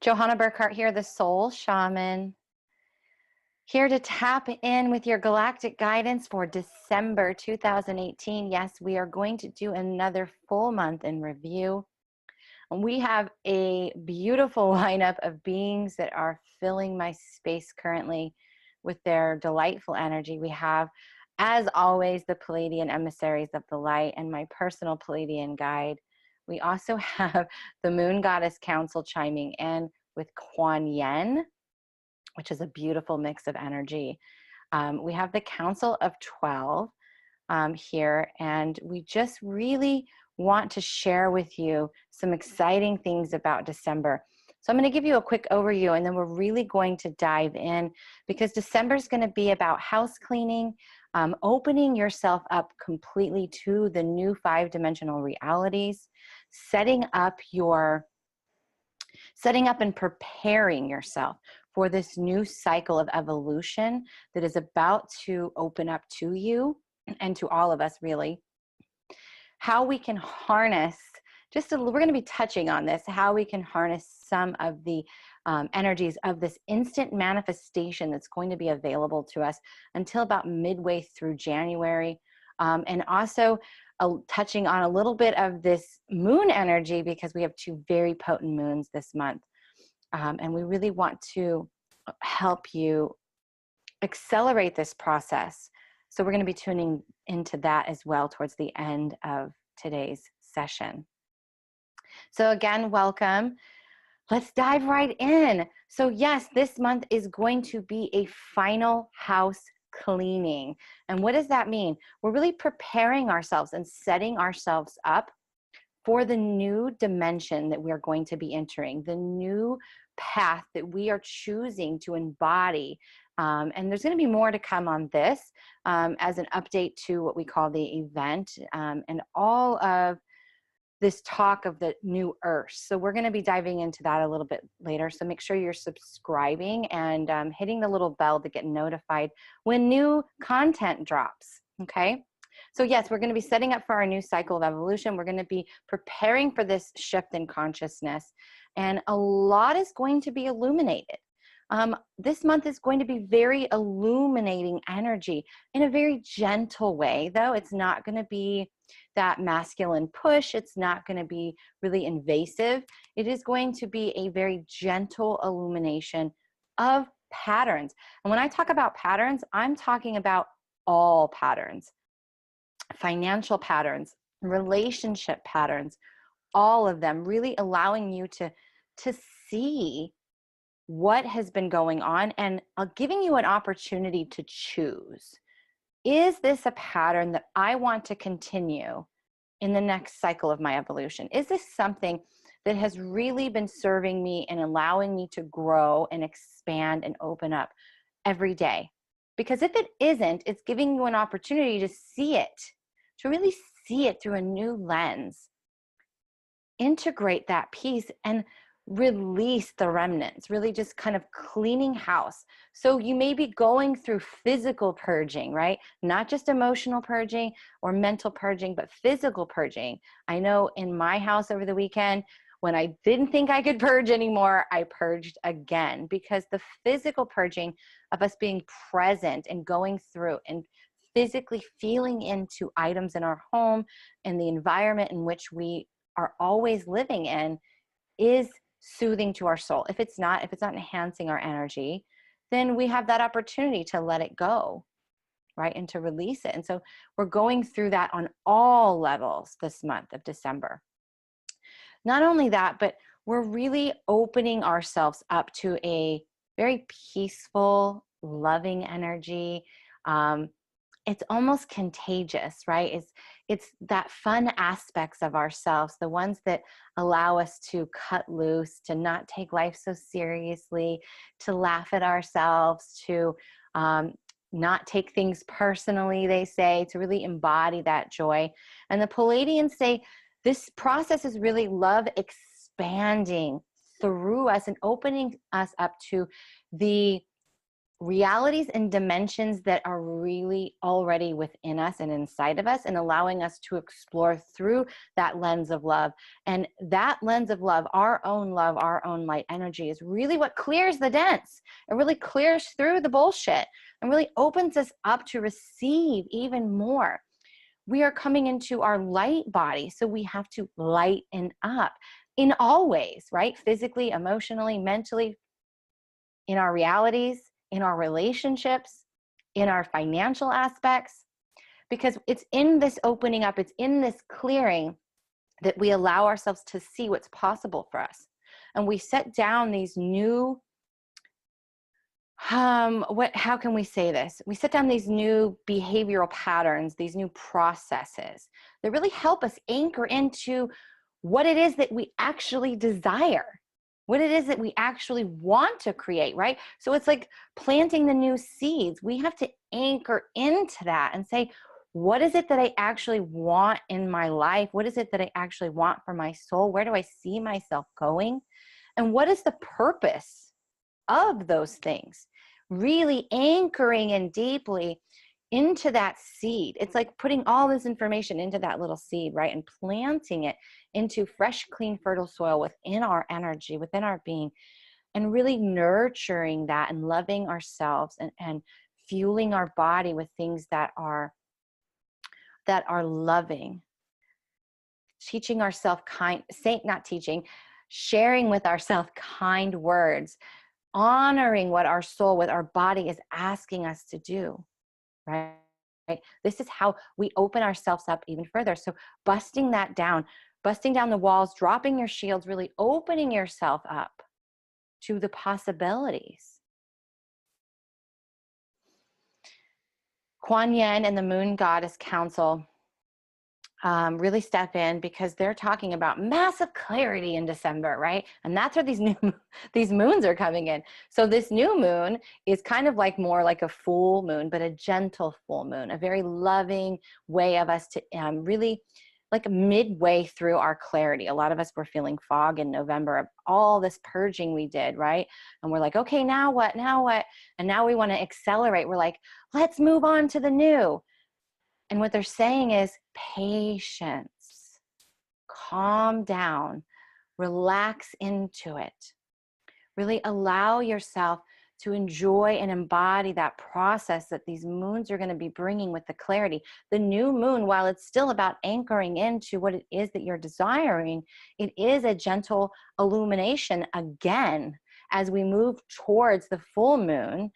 Johanna Burkhardt here, the Soul Shaman, here to tap in with your galactic guidance for December 2018. Yes, we are going to do another full month in review. We have a beautiful lineup of beings that are filling my space currently with their delightful energy. We have, as always, the Pleiadian emissaries of the light and my personal Pleiadian guide. We also have the Moon Goddess Council chiming in with Quan, which is a beautiful mix of energy. We have the Council of 12 here, and we just really want to share with you some exciting things about December. So I'm going to give you a quick overview, and then we're really going to dive in, because December is going to be about house cleaning, opening yourself up completely to the new 5-dimensional realities, setting up and preparing yourself for this new cycle of evolution that is about to open up to you and to all of us, really. How we can harness, we're going to be touching on this, how we can harness some of the energies of this instant manifestation that's going to be available to us until about midway through January. And also touching on a little bit of this moon energy, because we have 2 very potent moons this month. And we really want to help you accelerate this process. So we're going to be tuning into that as well towards the end of today's session. So again, welcome. Let's dive right in. So yes, this month is going to be a final house cleaning. And what does that mean? We're really preparing ourselves and setting ourselves up for the new dimension that we're going to be entering, the new path that we are choosing to embody. And there's going to be more to come on this as an update to what we call the event and all of this talk of the new earth. So we're going to be diving into that a little bit later. So make sure you're subscribing and hitting the little bell to get notified when new content drops. Okay. So yes, we're going to be setting up for our new cycle of evolution. We're going to be preparing for this shift in consciousness, and a lot is going to be illuminated. This month is going to be very illuminating energy in a very gentle way, though. It's not going to be that masculine push. It's not going to be really invasive. It is going to be a very gentle illumination of patterns. And when I talk about patterns, I'm talking about all patterns. Financial patterns, relationship patterns, all of them, really allowing you to see what has been going on and giving you an opportunity to choose. Is this a pattern that I want to continue in the next cycle of my evolution? Is this something that has really been serving me and allowing me to grow and expand and open up every day? Because if it isn't, it's giving you an opportunity to see it, to really see it through a new lens, integrate that piece and release the remnants, really just kind of cleaning house. So you may be going through physical purging, right? Not just emotional purging or mental purging, but physical purging. I know in my house over the weekend, when I didn't think I could purge anymore, I purged again, because the physical purging of us being present and going through and physically feeling into items in our home and the environment in which we are always living in is soothing to our soul. If it's not enhancing our energy, then we have that opportunity to let it go, right? And to release it. And so we're going through that on all levels this month of December. Not only that, but we're really opening ourselves up to a very peaceful, loving energy. It's almost contagious, right? It's that fun aspects of ourselves, the ones that allow us to cut loose, to not take life so seriously, to laugh at ourselves, to not take things personally, they say, to really embody that joy. And the Pleiadians say this process is really love expanding through us and opening us up to the realities and dimensions that are really already within us and inside of us, and allowing us to explore through that lens of love. And that lens of love, our own light energy, is really what clears the dents. It really clears through the bullshit and really opens us up to receive even more. We are coming into our light body, so we have to lighten up in all ways, right? Physically, emotionally, mentally, in our realities, in our relationships, in our financial aspects, because it's in this opening up, it's in this clearing that we allow ourselves to see what's possible for us. And we set down these new, how can we say this? We set down these new behavioral patterns, these new processes that really help us anchor into what it is that we actually desire, what it is that we actually want to create, right? So it's like planting the new seeds. We have to anchor into that and say, what is it that I actually want in my life? What is it that I actually want for my soul? Where do I see myself going? And what is the purpose of those things? Really anchoring in deeply into that seed. It's like putting all this information into that little seed, right? And planting it into fresh, clean, fertile soil within our energy, within our being, and really nurturing that and loving ourselves and fueling our body with things that are loving. Teaching ourselves sharing with ourselves kind words, honoring what our soul, what our body is asking us to do. Right? This is how we open ourselves up even further. So busting down the walls, dropping your shields, really opening yourself up to the possibilities. Quan and the Moon Goddess Council really step in, because they're talking about massive clarity in December, right? And that's where these moons are coming in. So this new moon is kind of like more like a full moon, but a gentle full moon, a very loving way of us to really, like midway through our clarity. A lot of us were feeling fog in November of all this purging we did, right? And we're like, okay, now what? And now we want to accelerate. We're like, let's move on to the new. And what they're saying is patience, calm down, relax into it. Really allow yourself to enjoy and embody that process that these moons are going to be bringing with the clarity. The new moon, while it's still about anchoring into what it is that you're desiring, it is a gentle illumination again as we move towards the full moon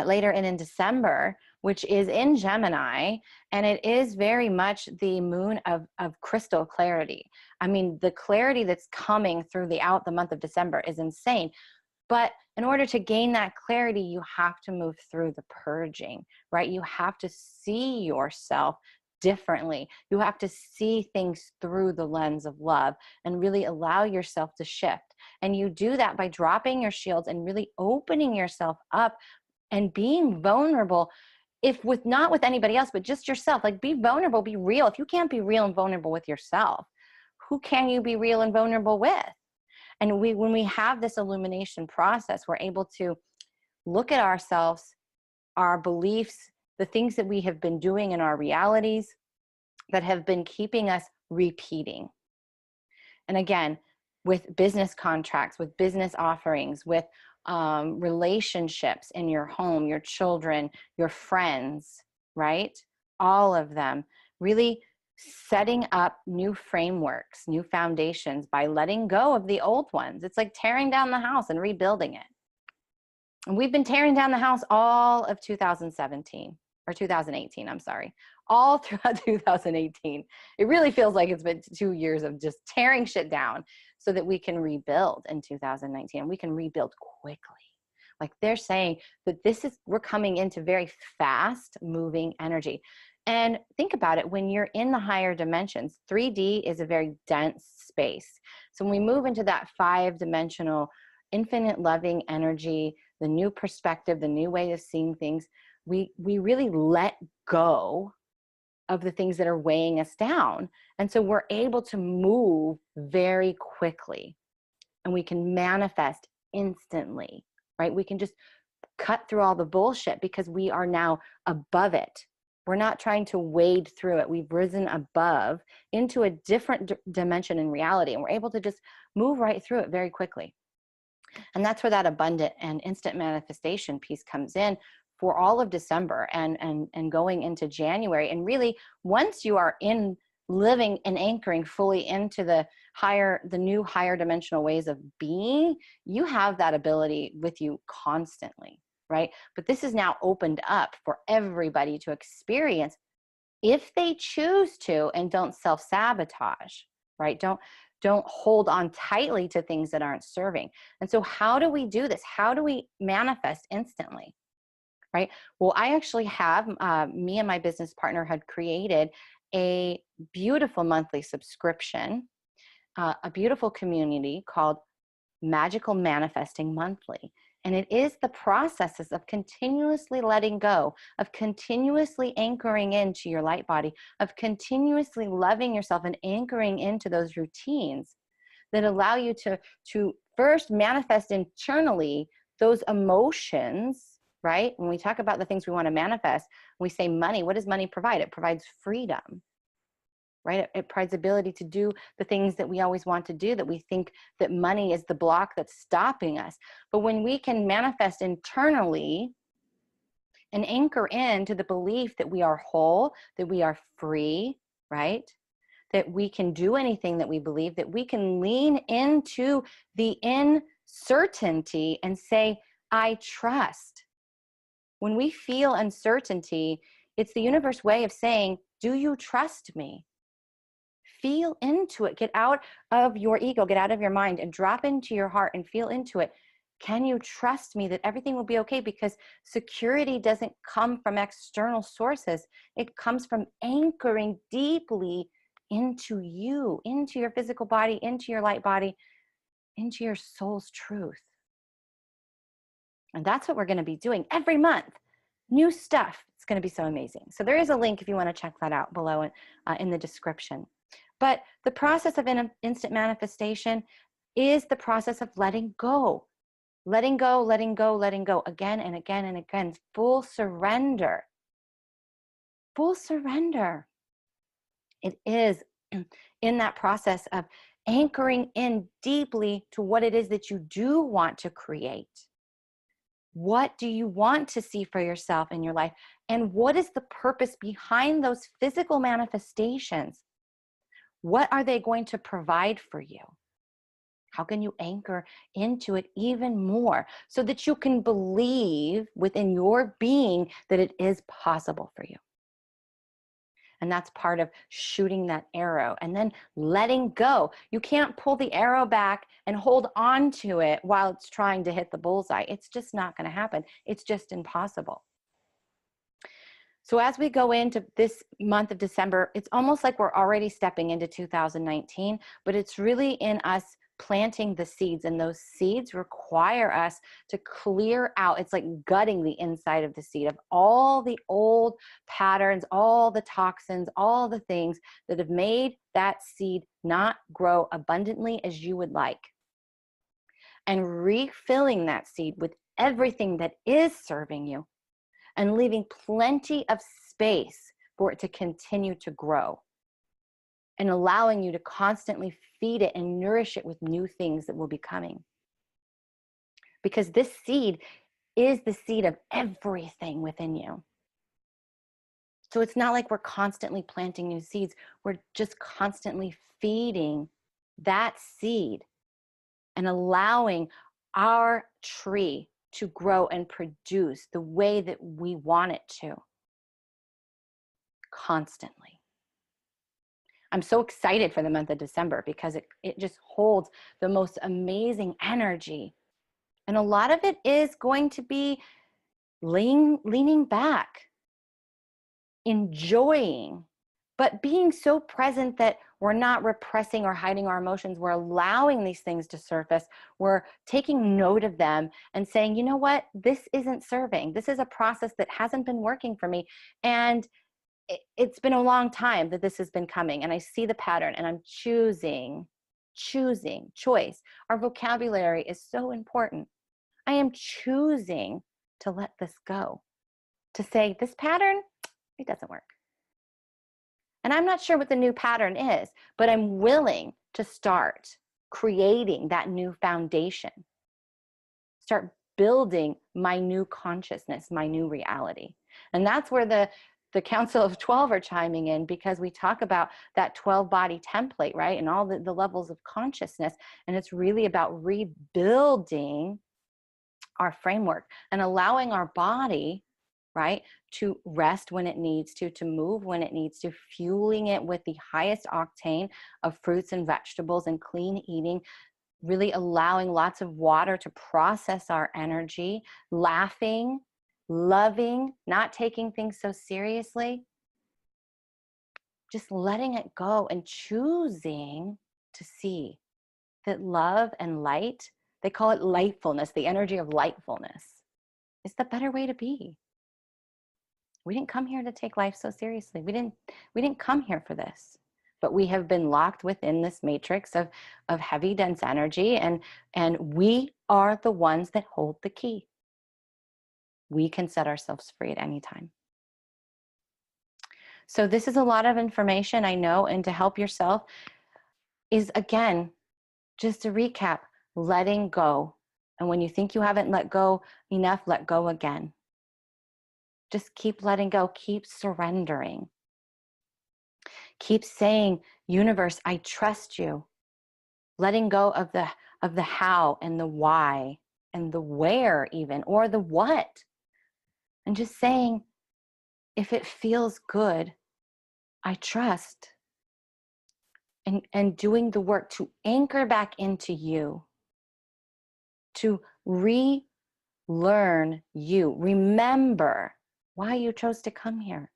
later in December, which is in Gemini, and it is very much the moon of crystal clarity. I mean, the clarity that's coming throughout the month of December is insane. But in order to gain that clarity, you have to move through the purging, right? You have to see yourself differently. You have to see things through the lens of love and really allow yourself to shift. And you do that by dropping your shields and really opening yourself up and being vulnerable, not with anybody else, but just yourself. Like, be vulnerable, be real. If you can't be real and vulnerable with yourself, who can you be real and vulnerable with? And when we have this illumination process, we're able to look at ourselves, our beliefs, the things that we have been doing in our realities that have been keeping us repeating. And again, with business contracts, with business offerings, with relationships in your home, your children, your friends, right? All of them, really setting up new frameworks, new foundations by letting go of the old ones. It's like tearing down the house and rebuilding it. And we've been tearing down the house all of 2017 or 2018, I'm sorry, all throughout 2018. It really feels like it's been 2 years of just tearing shit down so that we can rebuild in 2019, and we can rebuild quickly. Like, they're saying that we're coming into very fast moving energy. And think about it, when you're in the higher dimensions, 3D is a very dense space. So when we move into that 5-dimensional, infinite loving energy, the new perspective, the new way of seeing things, we really let go of the things that are weighing us down. And so we're able to move very quickly, and we can manifest instantly, right? We can just cut through all the bullshit because we are now above it. We're not trying to wade through it. We've risen above into a different dimension in reality, and we're able to just move right through it very quickly. And that's where that abundant and instant manifestation piece comes in for all of December and going into January. And really, once you are in living and anchoring fully into the new higher dimensional ways of being, you have that ability with you constantly, right? But this is now opened up for everybody to experience if they choose to, and don't self-sabotage, right? Don't hold on tightly to things that aren't serving. And so how do we do this? How do we manifest instantly, right? Well, I actually have, me and my business partner had created a beautiful monthly subscription, a beautiful community called Magical Manifesting Monthly. And it is the processes of continuously letting go, of continuously anchoring into your light body, of continuously loving yourself and anchoring into those routines that allow you to first manifest internally those emotions, right? When we talk about the things we want to manifest, we say money. What does money provide? It provides freedom, right? It provides ability to do the things that we always want to do, that we think that money is the block that's stopping us. But when we can manifest internally and anchor into the belief that we are whole, that we are free, right? That we can do anything that we believe, that we can lean into the uncertainty and say, I trust. When we feel uncertainty, it's the universe way of saying, do you trust me? Feel into it. Get out of your ego, get out of your mind, and drop into your heart and feel into it. Can you trust me that everything will be okay? Because security doesn't come from external sources. It comes from anchoring deeply into you, into your physical body, into your light body, into your soul's truth. And that's what we're going to be doing every month. New stuff. It's going to be so amazing. So there is a link if you want to check that out below in the description. But the process of instant manifestation is the process of letting go. Letting go, letting go, letting go again and again and again. Full surrender. Full surrender. It is in that process of anchoring in deeply to what it is that you do want to create. What do you want to see for yourself in your life? And what is the purpose behind those physical manifestations? What are they going to provide for you? How can you anchor into it even more so that you can believe within your being that it is possible for you? And that's part of shooting that arrow and then letting go. You can't pull the arrow back and hold on to it while it's trying to hit the bullseye. It's just not going to happen. It's just impossible. So as we go into this month of December, it's almost like we're already stepping into 2019, but it's really in us planting the seeds, and those seeds require us to clear out. It's like gutting the inside of the seed of all the old patterns, all the toxins, all the things that have made that seed not grow abundantly as you would like, and refilling that seed with everything that is serving you, and leaving plenty of space for it to continue to grow, and allowing you to constantly feed it and nourish it with new things that will be coming. Because this seed is the seed of everything within you. So it's not like we're constantly planting new seeds. We're just constantly feeding that seed and allowing our tree to grow and produce the way that we want it to, constantly. I'm so excited for the month of December because it just holds the most amazing energy. And a lot of it is going to be leaning back, enjoying, but being so present that we're not repressing or hiding our emotions. We're allowing these things to surface. We're taking note of them and saying, you know what, this isn't serving. This is a process that hasn't been working for me. And it's been a long time that this has been coming, and I see the pattern, and I'm choosing. Choice. Our vocabulary is so important. I am choosing to let this go, to say, this pattern, it doesn't work. And I'm not sure what the new pattern is, but I'm willing to start creating that new foundation. Start building my new consciousness, my new reality. And that's where the Council of 12 are chiming in, because we talk about that 12 body template, right? And all the levels of consciousness. And it's really about rebuilding our framework and allowing our body, right, to rest when it needs to move when it needs to, fueling it with the highest octane of fruits and vegetables and clean eating, really allowing lots of water to process our energy, laughing, loving, not taking things so seriously, just letting it go and choosing to see that love and light, they call it lightfulness, the energy of lightfulness, is the better way to be. We didn't come here to take life so seriously. We didn't come here for this. But we have been locked within this matrix of heavy, dense energy, and we are the ones that hold the key. We can set ourselves free at any time. So this is a lot of information, I know, and to help yourself is, again, just to recap, letting go. And when you think you haven't let go enough, let go again. Just keep letting go, keep surrendering. Keep saying, universe, I trust you. Letting go of the how and the why and the where even, or the what. And just saying, if it feels good, I trust. And doing the work to anchor back into you, to relearn you, remember why you chose to come here,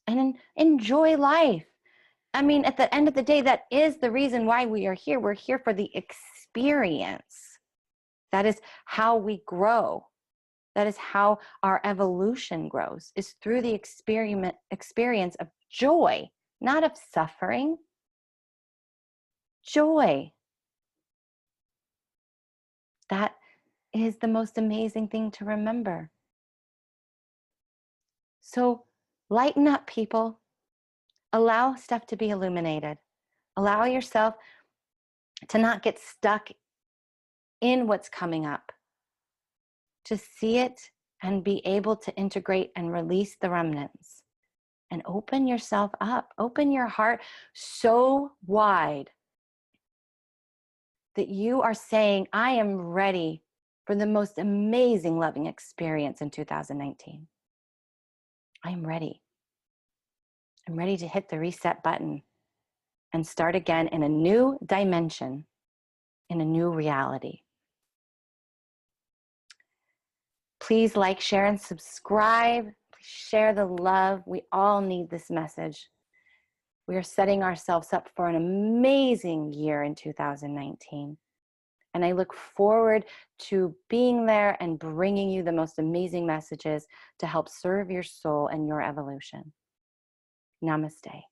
and enjoy life. I mean, at the end of the day, that is the reason why we are here. We're here for the experience. That is how we grow. That is how our evolution grows, is through the experience of joy, not of suffering. Joy. That is the most amazing thing to remember. So lighten up, people. Allow stuff to be illuminated. Allow yourself to not get stuck in what's coming up. To see it and be able to integrate and release the remnants. And open yourself up. Open your heart so wide that you are saying, I am ready for the most amazing loving experience in 2019. I am ready. I'm ready to hit the reset button and start again in a new dimension, in a new reality. Please like, share, and subscribe. Please share the love. We all need this message. We are setting ourselves up for an amazing year in 2019. And I look forward to being there and bringing you the most amazing messages to help serve your soul and your evolution. Namaste.